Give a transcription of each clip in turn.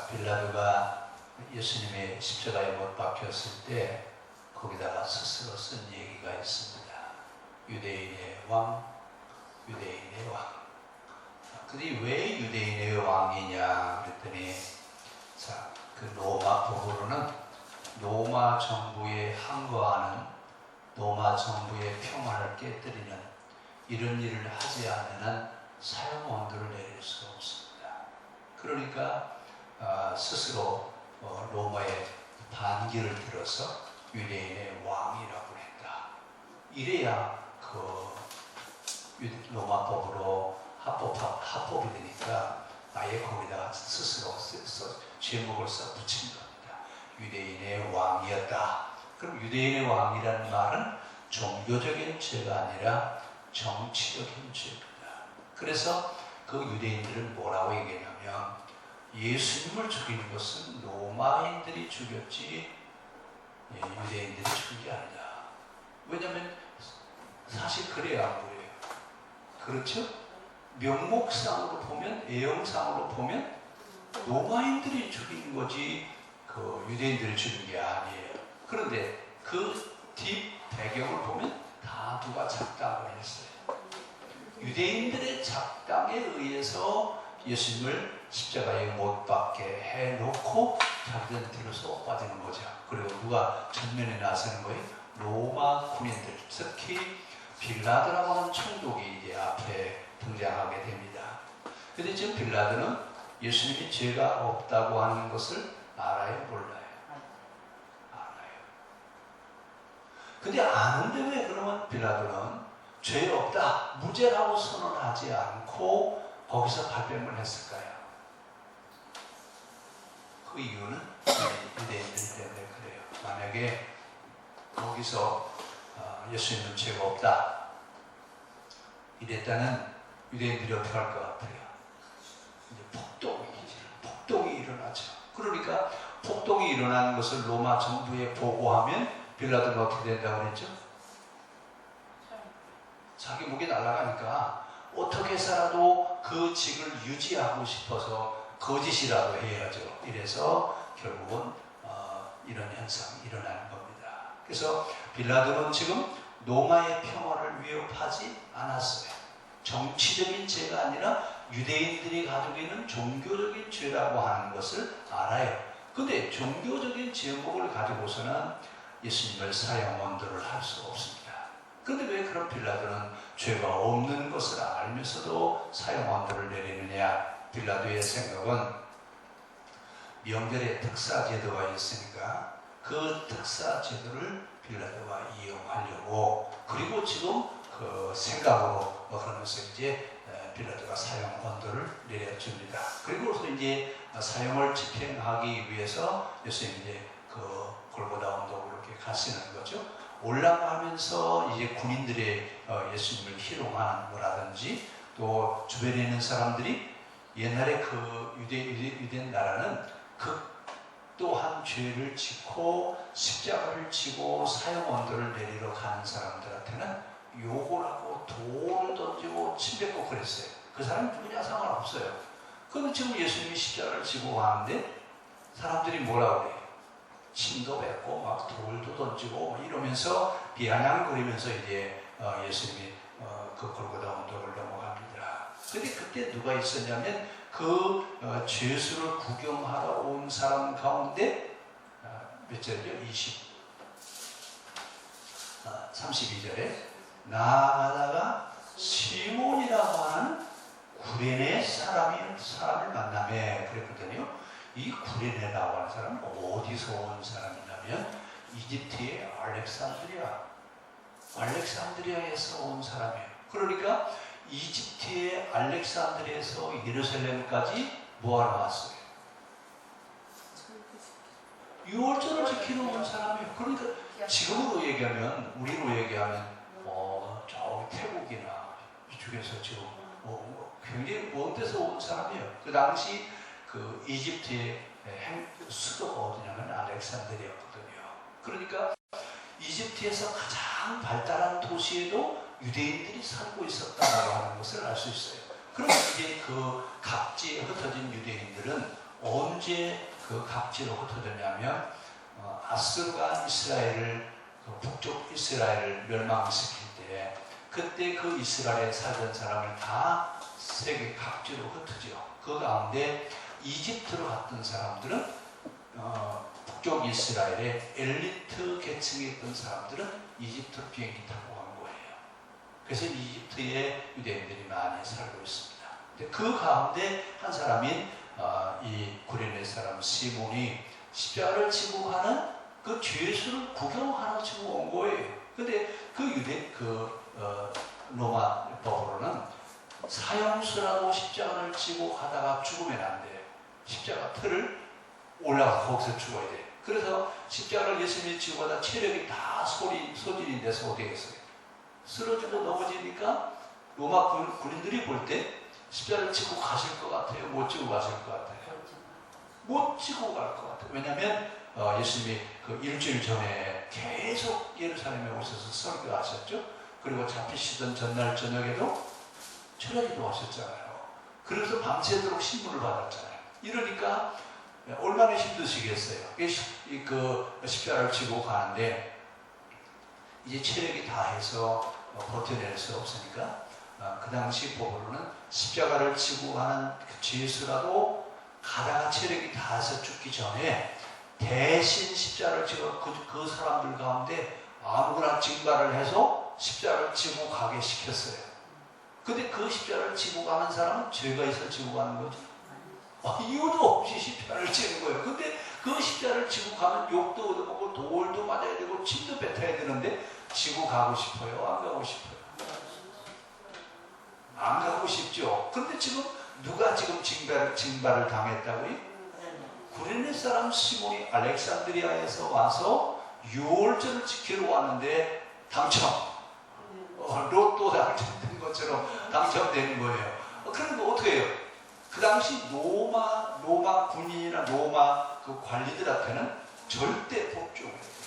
빌라도가 예수님의 십자가에 못 박혔을 때 거기다가 스스로 쓴 얘기가 있습니다. 유대인의 왕, 유대인의 왕. 근데 왜 유대인의 왕이냐 그랬더니, 자, 그 로마 법으로는 로마 정부에 항거하는, 로마 정부의 평화를 깨뜨리는 이런 일을 하지 않는 한 사형 언도를 내릴 수가 없습니다. 그러니까 스스로 로마의 반기를 들어서 유대인의 왕이라고 했다. 이래야 그 로마 법으로 합법이 되니까 아예 거기다가 스스로 제목을 써 붙인 겁니다. 유대인의 왕이었다. 그럼 유대인의 왕이라는 말은 종교적인 죄가 아니라 정치적인 죄입니다. 그래서 그 유대인들은 뭐라고 얘기했냐면, 예수님을 죽이는 것은 로마인들이 죽였지 유대인들이 죽인 게 아니다. 왜냐하면 사실 그래야 안 보여요. 그렇죠? 명목상으로 보면, 애형상으로 보면 로마인들이 죽인 거지 그 유대인들이 죽인 게 아니에요. 그런데 그 뒷 배경을 보면 다 누가 작당을 했어요. 유대인들의 작당에 의해서 예수님을 십자가에 못 박게 해놓고 자기들 들어서 빠지는 거죠. 그리고 누가 전면에 나서는 거예요? 로마 군인들, 특히 빌라도라고 하는 총독이 이제 앞에 등장하게 됩니다. 그런데 지금 빌라도는 예수님이 죄가 없다고 하는 것을 알아요? 몰라요? 알아요. 근데 아는데 왜 그러면 빌라도는 죄 없다, 무죄라고 선언하지 않고 거기서 발뺌을 했을까요? 그 이유는 유대인들 때문에 그래요. 만약에 거기서 예수님은 죄가 없다 이랬다는 유대인들이 어떻게 할 것 같아요? 이제 폭동이 일어나죠. 그러니까 폭동이 일어나는 것을 로마 정부에 보고하면 빌라도가 어떻게 된다고 그랬죠? 자기 목이 날아가니까 어떻게 해서라도 그 직을 유지하고 싶어서 거짓이라도 해야죠. 이래서 결국은 이런 현상이 일어나는 겁니다. 그래서 빌라도는 지금 로마의 평화를 위협하지 않았어요. 정치적인 죄가 아니라 유대인들이 가지고 있는 종교적인 죄라고 하는 것을 알아요. 근데 종교적인 제목을 가지고서는 예수님을 사형 언도를 할 수가 없습니다. 그런데 왜 그런 빌라도는 죄가 없는 것을 알면서도 사형 언도를 내리느냐? 빌라도의 생각은 명절에 특사 제도가 있으니까 그 특사 제도를 빌라도가 이용하려고, 그리고 지금 그 생각으로 그러면서 이제 빌라도가 사형 언도를 내려줍니다. 그리고서 이제 사형을 집행하기 위해서 예수님이 이제 그 골고다 언덕으로 이렇게 가시는 거죠. 올라가면서 이제 군인들의 예수님을 희롱하는 거라든지, 또 주변에 있는 사람들이 옛날에 그 유대 나라는 그 또한 죄를 짓고 십자가를 지고 사형 언도를 내리러 가는 사람들한테는 욕을 하고 돌을 던지고 침 뱉고 그랬어요. 그 사람이 누구냐 상관없어요. 그런데 지금 예수님이 십자가를 지고 가는데 사람들이 뭐라고 그래요? 침도 뱉고 막 돌도 던지고 이러면서 비아냥거리면서 이제 예수님이 그 골고다 언덕을 넘어갑니다. 근데 그때 누가 있었냐면 그 죄수를 구경하러 온 사람 가운데 몇 절이죠? 32절에 나아가다가 시몬이라고 하는 구레네 사람을 만나며 그랬거든요. 이 구레네라고 하는 사람은 어디서 온 사람이냐면 이집트의 알렉산드리아에서 온 사람이에요. 그러니까 이집트의 알렉산드리아에서 예루살렘까지 뭐하러 왔어요? 유월절을 지키러 온 사람이에요. 그러니까 지금으로 얘기하면, 우리로 얘기하면 저 태국이나 이쪽에서 지금 굉장히 먼 데서 온 사람이에요. 그 당시 그 이집트의 수도가 어디냐면 알렉산드리아거든요. 그러니까 이집트에서 가장 발달한 도시에도 유대인들이 살고 있었다라고 하는 것을 알 수 있어요. 그럼 이제 그 각지에 흩어진 유대인들은 언제 그 각지로 흩어졌냐면 아스루가 이스라엘을 북쪽 이스라엘을 멸망시킬 때 그때 그 이스라엘에 살던 사람을 다 세계 각지로 흩어져. 그 가운데 이집트로 갔던 사람들은 북쪽 이스라엘의 엘리트 계층에 있던 사람들은 이집트로 비행기 타고 간 거예요. 그래서 이집트에 유대인들이 많이 살고 있습니다. 그 가운데 한 사람인 이 구레네 사람 시몬이 십자가를 지고 가는 그 죄수를 구경하러 지고 온 거예요. 근데 로마 법으로는 사형수라고 십자가를 지고 가다가 죽으면 안 돼요. 십자가 틀을 올라가서 거기서 죽어야 돼요. 그래서 십자가를 예수님이 지고 가다 체력이 다 소진이 돼서 어디 했어요? 쓰러지고 넘어지니까 로마 군인들이 볼 때 십자가를 지고 가실 것 같아요? 못 지고 가실 것 같아요? 못 지고 갈 것 같아요. 왜냐하면 예수님이 그 일주일 전에 계속 예루살렘에 오셔서 설교하셨죠. 그리고 잡히시던 전날 저녁에도 철야기도 하셨잖아요. 그래서 밤새도록 신문을 받았잖아요. 이러니까 얼마나 힘드시겠어요. 그 십자가를 지고 가는데 이제 체력이 다해서 버텨낼 수 없으니까 그 당시 법으로는 십자가를 지고 가는 그 죄수라도 가다가 체력이 다해서 죽기 전에 대신 십자가를 지고 그 사람들 가운데 아무거나 증가를 해서 십자가를 지고 가게 시켰어요. 근데 그 십자가를 지고 가는 사람은 죄가 있어 지고 가는 거죠. 이유도 없이 십자가를 지는 거예요. 근데 그 십자가를 지고 가면 욕도 얻어먹고 돌도 맞아야 되고 침도 뱉어야 되는데 지고 가고 싶어요? 안 가고 싶어요? 안 가고 싶죠. 그런데 지금 누가 지금 징발을 당했다고요? 구레네 사람 시몬이 알렉산드리아에서 와서 유월절을 지키러 왔는데 당첨. 로또 당첨된 것처럼 당첨되는 거예요. 그러니까 어떻게 해요? 그 당시 로마 군인이나 로마 그 관리들한테는 절대 법조문이에요.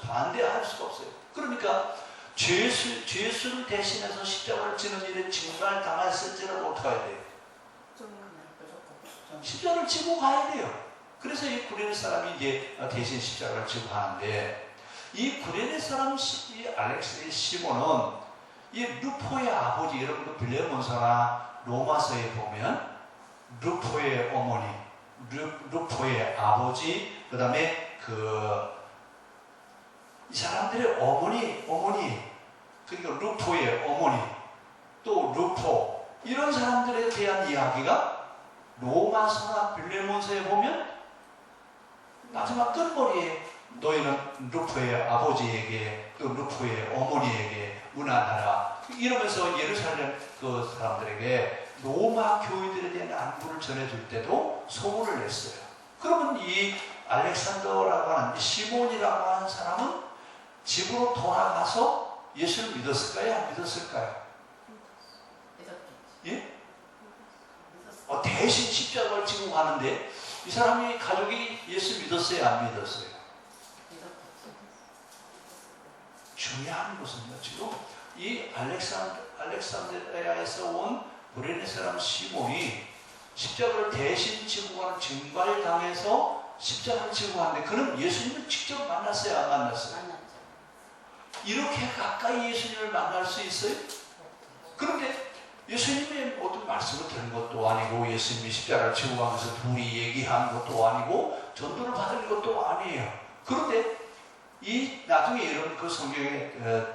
반대할 수가 없어요. 그러니까 죄수를 대신해서 십자가를 지는 일에 징발 당했을지라도 어떻게 해야 돼요? 십자가를 지고 가야 돼요. 그래서 이 구레네 사람이 이제 대신 십자가를 지고 가는데 이 구레네 사람 이 알렉스의 시몬은 이 루포의 아버지, 여러분도 빌레몬서나 로마서에 보면 루포의 어머니, 루포의 아버지, 그 다음에 이 사람들의 어머니, 그러니까 루포의 어머니, 또 루포, 이런 사람들에 대한 이야기가 로마서나 빌레몬서에 보면 마지막 끝머리에 너희는 루포의 아버지에게 또 루포의 어머니에게 문안하라 이러면서 예루살렘 그 사람들에게 로마 교인들에 대한 안부를 전해줄 때도 소문을 냈어요. 그러면 이 알렉산더라고 하는 이 시몬이라고 하는 사람은 집으로 돌아가서 예수를 믿었을까요? 안 믿었을까요? 예? 대신 십자가를 지고 가는데 이 사람이 가족이 예수 믿었어요? 안 믿었어요? 중요한 것은요, 지금 이 알렉산드리아에서 온 구레네 사람 시몬이 십자가를 대신 지고 가는 증발당해서 십자가를 지고 가는데 그는 예수님을 직접 만났어요? 안 만났어요? 이렇게 가까이 예수님을 만날 수 있어요? 그런데 예수님의 어떤 말씀을 들은 것도 아니고 예수님이 십자가를 지고 가면서 둘이 얘기한 것도 아니고 전도를 받은 것도 아니에요. 그런데 이 나중에 이런 그 성경의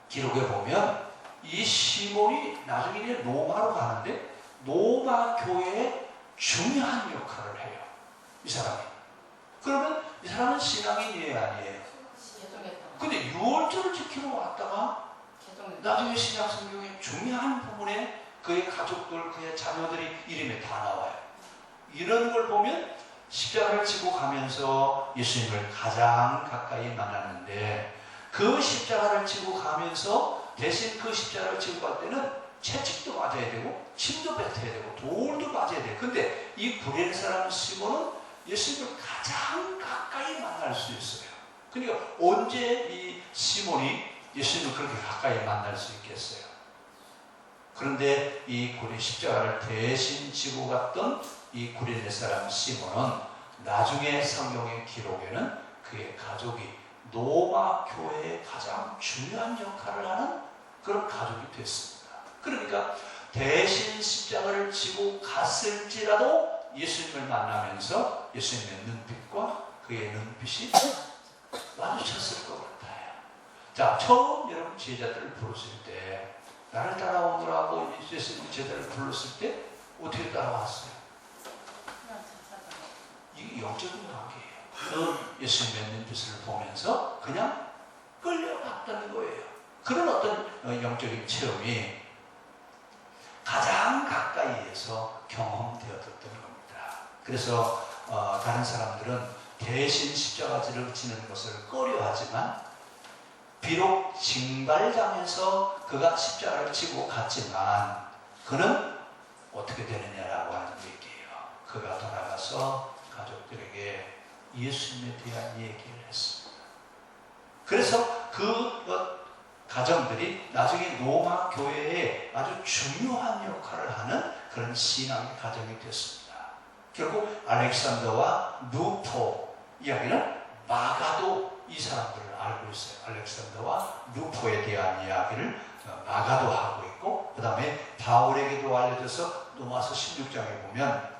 기록에 보면 이 시몬이 나중에 로마로 가는데 로마 교회에 중요한 역할을 해요. 이 사람이. 그러면 이 사람은 신앙인이에요, 아니에요? 근데 유월절을 지키러 왔다가 나중에 신약 성경의 중요한 부분에 그의 가족들, 그의 자녀들이 이름에 다 나와요. 이런 걸 보면 십자가를 지고 가면서 예수님을 가장 가까이 만났는데 그 십자가를 지고 가면서 대신 그 십자가를 지고 갈 때는 채찍도 맞아야 되고 침도 뱉어야 되고 돌도 맞아야 돼요. 근데 이 구레네 사람 시몬은 예수님을 가장 가까이 만날 수 있어요. 그러니까 언제 이 시몬이 예수님을 그렇게 가까이 만날 수 있겠어요? 그런데 이 구레 십자가를 대신 지고 갔던 이 구레네 사람 시몬은 나중에 성경의 기록에는 그의 가족이 로마 교회의 가장 중요한 역할을 하는 그런 가족이 됐습니다. 그러니까 대신 십자가를 지고 갔을지라도 예수님을 만나면서 예수님의 눈빛과 그의 눈빛이 마주쳤을 것 같아요. 자, 처음 여러분 제자들을 부르실 때 나를 따라오느라고 예수님 제자를 불렀을 때 어떻게 따라왔어요? 이게 영적인 관계예요. 그 예수님의 눈빛을 보면서 그냥 끌려갔다는 거예요. 그런 어떤 영적인 체험이 가장 가까이에서 경험되었던 겁니다. 그래서 다른 사람들은 대신 십자가를 지는 것을 꺼려하지만 비록 징발당해서 그가 십자가를 지고 갔지만 그는 어떻게 되느냐라고 하는 얘기예요. 그가 돌아가서 가족들에게 예수님에 대한 얘기를 했습니다. 그래서 그 가정들이 나중에 로마 교회에 아주 중요한 역할을 하는 그런 신앙의 가정이 됐습니다. 결국 알렉산더와 루포 이야기는 마가도 이 사람들을 알고 있어요. 알렉산더와 루포에 대한 이야기를 마가도 하고 있고, 그 다음에 바울에게도 알려져서 로마서 16장에 보면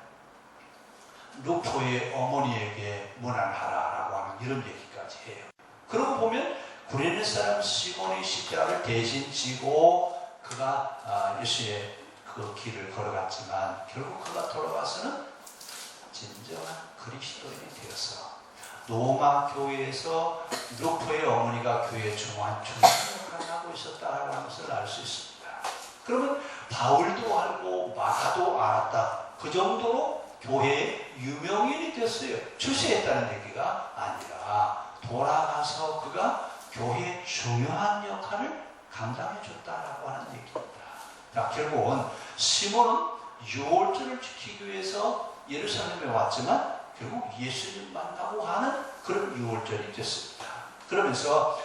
루포의 어머니에게 문안하라라고 하는 이런 얘기까지 해요. 그러고 보면 구레네 사람 시몬이 십자가를 대신 지고 그가 예수의 그 길을 걸어갔지만 결국 그가 돌아와서는 진정한 그리스도인이 되어서 로마 교회에서 루포의 어머니가 교회에 중요한 역할을 하고 있었다라고 하는 것을 알 수 있습니다. 그러면 바울도 알고 마가도 알았다. 그 정도로 교회의 유명인이 됐어요. 출세했다는 얘기가 아니라 돌아가서 그가 교회의 중요한 역할을 감당해 줬다라고 하는 얘기입니다. 자, 결국은 시몬은 유월절을 지키기 위해서 예루살렘에 왔지만 결국 예수님 만나고 하는 그런 유월절이 됐습니다. 그러면서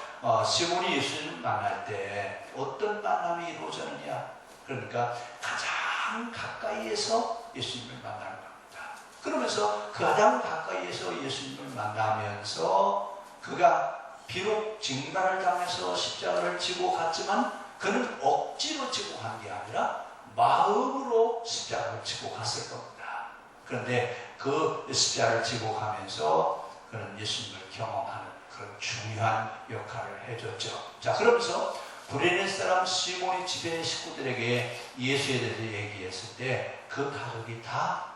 시몬이 예수님 만날 때 어떤 만남이 이루어졌느냐? 그러니까 가장 가까이에서 예수님을 만나는 겁니다. 그러면서 가장 가까이에서 예수님을 만나면서 그가 비록 징발을 당해서 십자가를 지고 갔지만 그는 억지로 지고 간 게 아니라 마음으로 십자가를 지고 갔을 겁니다. 그런데 그 십자가를 지고 가면서 그는 예수님을 경험하는 그런 중요한 역할을 해줬죠. 자, 그러면서 구레네 사람 시몬이 집의 식구들에게 예수에 대해서 얘기했을 때 그 가족이 다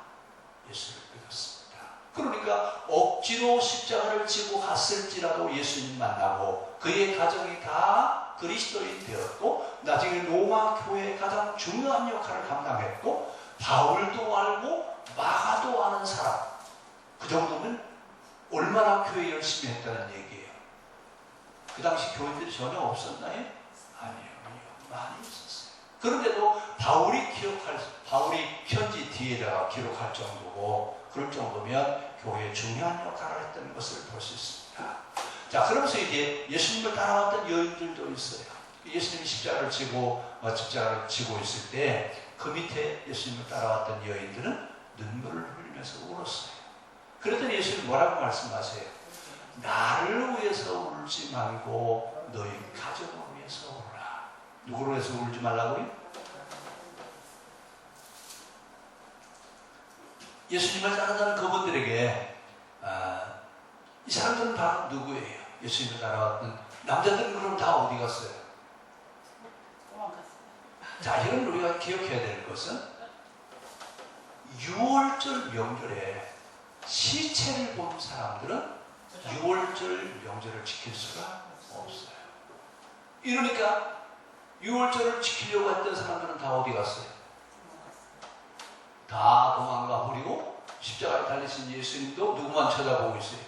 예수를 믿었습니다. 그러니까 억지로 십자가를 지고 갔을지라도 예수님 만나고 그의 가정이 다 그리스도인 되었고 나중에 로마 교회의 가장 중요한 역할을 감당했고 바울도 알고 마가도 아는 사람, 그 정도면 얼마나 교회 열심히 했다는 얘기예요. 그 당시 교인들이 전혀 없었나요? 아니요. 많이 있었어요. 그런데도 바울이 편지 뒤에다가 기록할 정도고 그럴 정도면 교회의 중요한 역할을 했다는 것을 볼 수 있습니다. 자, 그러면서 이제 예수님을 따라왔던 여인들도 있어요. 예수님이 십자가를 지고 있을 때 그 밑에 예수님을 따라왔던 여인들은 눈물을 흘리면서 울었어요. 그랬더니 예수님 뭐라고 말씀하세요? 나를 위해서 울지 말고 너희 가족을 위해서 울라. 누구를 위해서 울지 말라고요? 예수님을 따라가는 그분들에게 이 사람들은 바로 누구예요? 예수님을 따라왔던 남자들은 그럼 다 어디 갔어요? 자, 이런 우리가 기억해야 될 것은 유월절 명절에 시체를 본 사람들은 유월절 명절을 지킬 수가 없어요. 이러니까 유월절을 지키려고 했던 사람들은 다 어디 갔어요? 다 도망가 버리고 십자가에 달리신 예수님도 누구만 쳐다보고 있어요?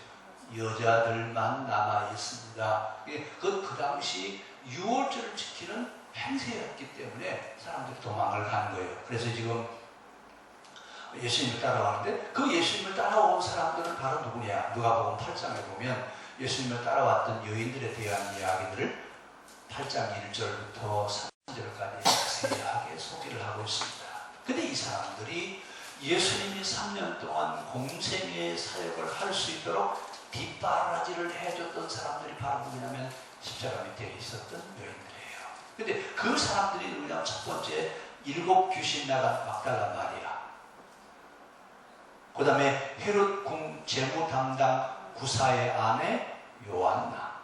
여자들만 남아 있습니다. 그 당시 유월절을 지키는 행세였기 때문에 사람들이 도망을 가는 거예요. 그래서 지금 예수님을 따라왔는데 그 예수님을 따라온 사람들은 바로 누구냐? 누가복음 8장에 보면 예수님을 따라왔던 여인들에 대한 이야기들을 8장 1절부터 3절까지 자세하게 소개를 하고 있습니다. 근데 이 사람들이 예수님이 3년 동안 공생의 사역을 할 수 있도록 뒷바라지를 해줬던 사람들이 바로 누구냐면 십자가 밑에 있었던 여인들이에요. 근데 그 사람들이 누구냐면 첫 번째 7 귀신 나간 막달라 마리아, 그 다음에 헤롯 궁 재무 담당 구사의 아내 요한나,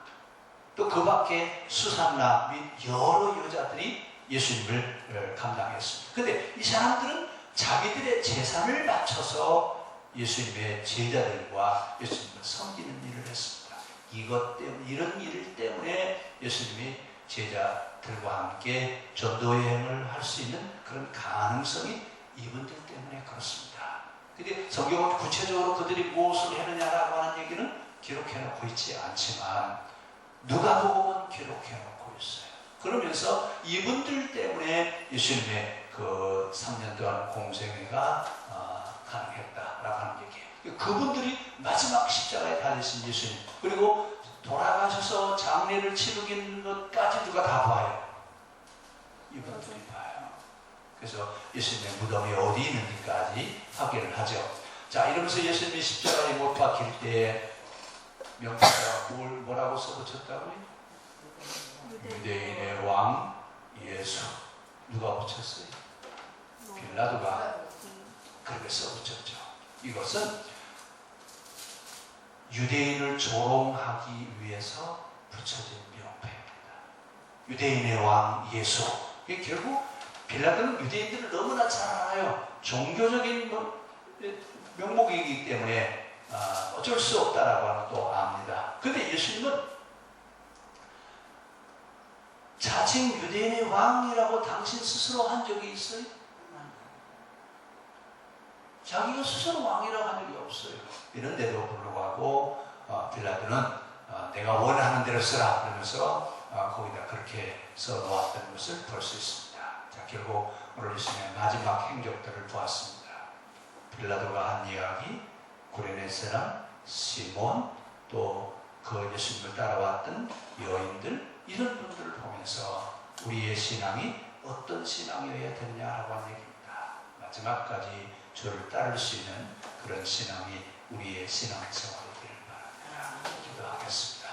또 그 밖에 수산나 및 여러 여자들이 예수님을 감당했습니다. 근데 이 사람들은 자기들의 재산을 바쳐서 예수님의 제자들과 예수님을 섬기는 일을 했습니다. 이것 때문에, 이런 일 때문에 예수님이 제자들과 함께 전도 여행을 할 수 있는 그런 가능성이 이분들 때문에 그렇습니다. 근데 성경은 구체적으로 그들이 무엇을 했느냐라고 하는 얘기는 기록해놓고 있지 않지만 누가복음은 기록해놓고 있어요. 그러면서 이분들 때문에 예수님의 그 3년 동안 공생애가 가능했다라고 하는 얘기예요. 그분들이 마지막 십자가에 달리신 예수님, 그리고 돌아가셔서 장례를 치르는 것까지 누가 다 봐요? 이분들이 봐요. 그래서 예수님의 무덤이 어디 있는지까지 확인을 하죠. 자, 이러면서 예수님이 십자가에 못 박힐 때 명사가 뭐라고 써붙였다고요? 유대인의 왕 예수. 누가 붙였어요? 빌라도가 그렇게 써붙였죠. 이것은 유대인을 조롱하기 위해서 붙여진 명패입니다. 유대인의 왕 예수. 이게 결국 빌라도는 유대인들을 너무나 잘 알아요. 종교적인 명목이기 때문에 어쩔 수 없다라고 하는 또 압니다. 근데 예수님은 자칭 유대인의 왕이라고 당신 스스로 한 적이 있어요? 자기가 스스로 왕이라고 한 적이 없어요. 이런데도 불구하고 빌라도는 내가 원하는 대로 쓰라 그러면서 거기다 그렇게 써놓았던 것을 볼 수 있습니다. 자, 결국 오늘 예수님의 마지막 행적들을 보았습니다. 빌라도가 한 이야기, 구레네 사람, 시몬, 또 그 예수님을 따라왔던 여인들, 이런 분들을 보면서 우리의 신앙이 어떤 신앙이어야 되느냐라고 하는 얘기입니다. 마지막까지 주를 따를 수 있는 그런 신앙이 우리의 신앙생활이 되길 바랍니다. 기도하겠습니다.